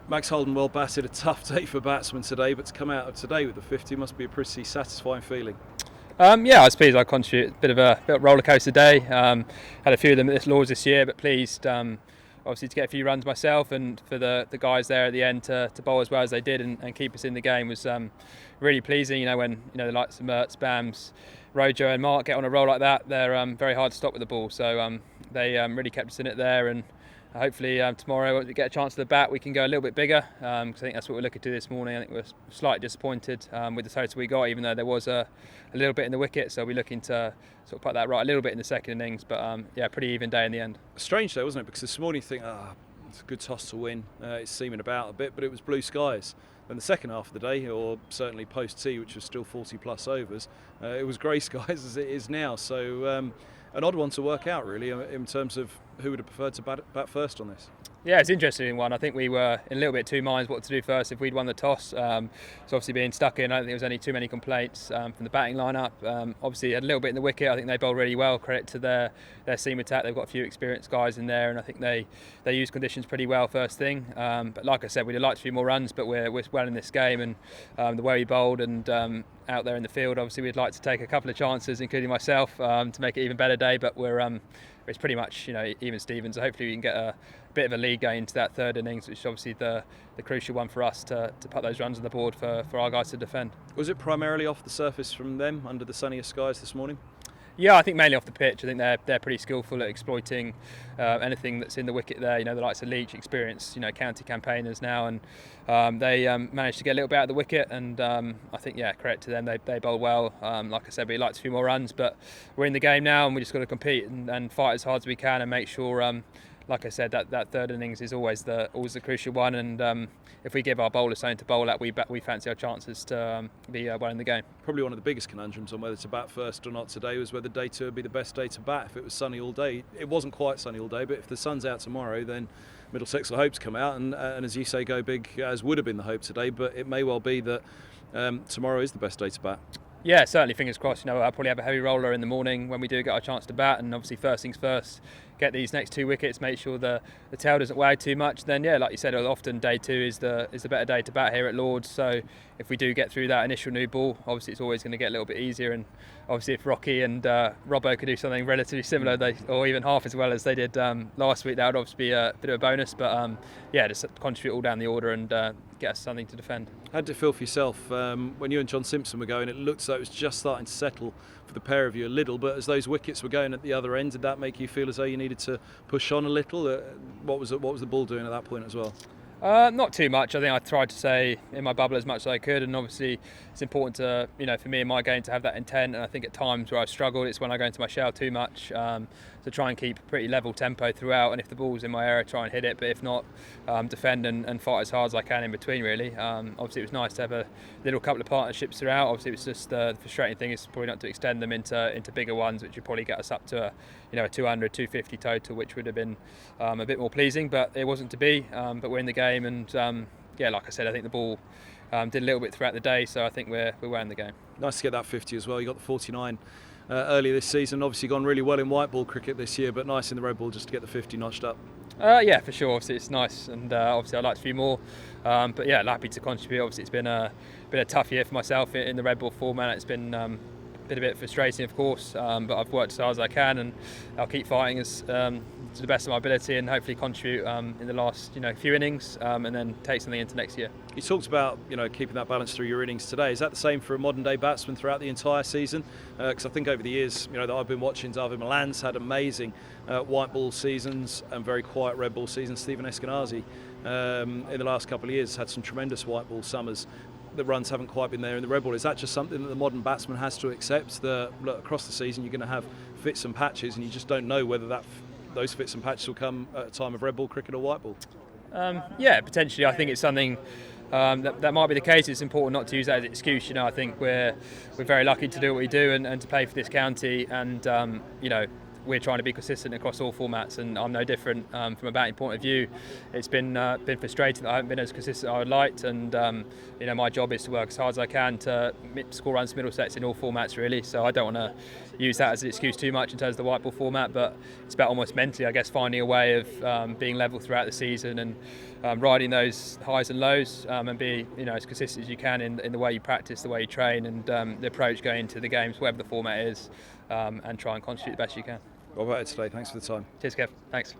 Max Holden well batted, a tough day for batsmen today, but to come out of today with the 50 must be a pretty satisfying feeling. Yeah, I was pleased I contributed. A bit of a roller coaster day. Had a few of them at this Lords this year, but pleased obviously to get a few runs myself, and for the guys there at the end to bowl as well as they did and keep us in the game was really pleasing. You know, when the likes of Mertz, Bams, Rojo and Mark get on a roll like that, they're very hard to stop with the ball. So they really kept us in it there, and hopefully tomorrow when we get a chance to the bat we can go a little bit bigger, because I think that's what we're looking to this morning. I think we're slightly disappointed with the total we got, even though there was a little bit in the wicket, so we're looking to sort of put that right a little bit in the second innings, but yeah, pretty even day in the end. Strange though, wasn't it, because this morning you think, it's a good toss to win, it's seeming about a bit, but it was blue skies. And the second half of the day, or certainly post tea, which was still 40 plus overs, it was grey skies as it is now, so an odd one to work out really in terms of who would have preferred to bat first on this. Yeah, it's an interesting one. I think we were in a little bit two minds what to do first if we'd won the toss. So obviously being stuck in, I don't think there was any too many complaints from the batting lineup. Obviously had a little bit in the wicket. I think they bowled really well. Credit to their seam attack. They've got a few experienced guys in there, and I think they use conditions pretty well first thing. But like I said, we'd have liked a few more runs, but we're well in this game, and the way we bowled and out there in the field, obviously we'd like to take a couple of chances, including myself, to make it an even better day. But it's pretty much even Stevens. So hopefully we can get a bit of a lead going into that third innings, which is obviously the crucial one for us to put those runs on the board for our guys to defend. Was it primarily off the surface from them under the sunnier skies this morning? Yeah, I think mainly off the pitch. I think they're pretty skillful at exploiting anything that's in the wicket there. The likes of Leach, experienced county campaigners now, and they managed to get a little bit out of the wicket. And I think credit to them, they bowl well. Like I said, we'd like a few more runs, but we're in the game now, and we just got to compete and fight as hard as we can and make sure. Like I said, that third innings is always the crucial one, and if we give our bowlers something to bowl at, we fancy our chances to be well in the game. Probably one of the biggest conundrums on whether to bat first or not today was whether day two would be the best day to bat. If it was sunny all day, it wasn't quite sunny all day, but if the sun's out tomorrow, then Middlesex will hope to come out and as you say, go big, as would have been the hope today. But it may well be that tomorrow is the best day to bat. Yeah, certainly, fingers crossed. I'll probably have a heavy roller in the morning when we do get our chance to bat, and obviously first things first, get these next two wickets, make sure the tail doesn't wag too much. Then like you said, often day two is the better day to bat here at Lords. So if we do get through that initial new ball, obviously it's always going to get a little bit easier, and obviously if Rocky and Robbo could do something relatively similar, or even half as well as they did last week, that would obviously be a bit of a bonus. But just contribute all down the order and get us something to defend. How did it feel for yourself when you and John Simpson were going? It looked as though it was just starting to settle for the pair of you a little, but as those wickets were going at the other end, did that make you feel as though you needed to push on a little? What was the ball doing at that point as well? Not too much. I think I tried to say in my bubble as much as I could, and obviously it's important to, for me in my game to have that intent, and I think at times where I've struggled, it's when I go into my shell too much, to try and keep a pretty level tempo throughout, and if the ball's in my area, try and hit it, but if not, defend and fight as hard as I can in between really. Obviously it was nice to have a little couple of partnerships throughout. Obviously it was just the frustrating thing is probably not to extend them into bigger ones, which would probably get us up to a 200, 250 total, which would have been a bit more pleasing, but it wasn't to be. But we're in the game, and like I said, I think the ball did a little bit throughout the day, so I think we're well in the game. Nice to get that 50 as well. You got the 49 earlier this season, obviously gone really well in white ball cricket this year, but nice in the red ball just to get the 50 notched up. Yeah, for sure. Obviously it's nice, and obviously I'd like a few more, but happy to contribute. Obviously it's been a tough year for myself in the red ball format. It's been a bit frustrating, of course, but I've worked as hard as I can, and I'll keep fighting as to the best of my ability, and hopefully contribute in the last few innings, and then take something into next year. You talked about keeping that balance through your innings today. Is that the same for a modern day batsman throughout the entire season? Because I think over the years that I've been watching, David Milan's had amazing white ball seasons and very quiet red ball seasons. Stephen Eskenazi in the last couple of years had some tremendous white ball summers. The runs haven't quite been there in the red ball. Is that just something that the modern batsman has to accept, that across the season you're going to have fits and patches, and you just don't know whether those fits and patches will come at a time of red ball cricket or white ball? Potentially. I think it's something that might be the case. It's important not to use that as an excuse. I think we're very lucky to do what we do and to play for this county, and we're trying to be consistent across all formats, and I'm no different from a batting point of view. It's been frustrating that I haven't been as consistent as I would like, and my job is to work as hard as I can to score runs to Middlesex in all formats really. So I don't want to use that as an excuse too much in terms of the white ball format, but it's about almost mentally, I guess, finding a way of being level throughout the season and riding those highs and lows, and be as consistent as you can in the way you practice, the way you train, and the approach going into the games, whatever the format is, and try and contribute the best you can. Well about it today. Thanks for the time. Cheers, Kev. Thanks.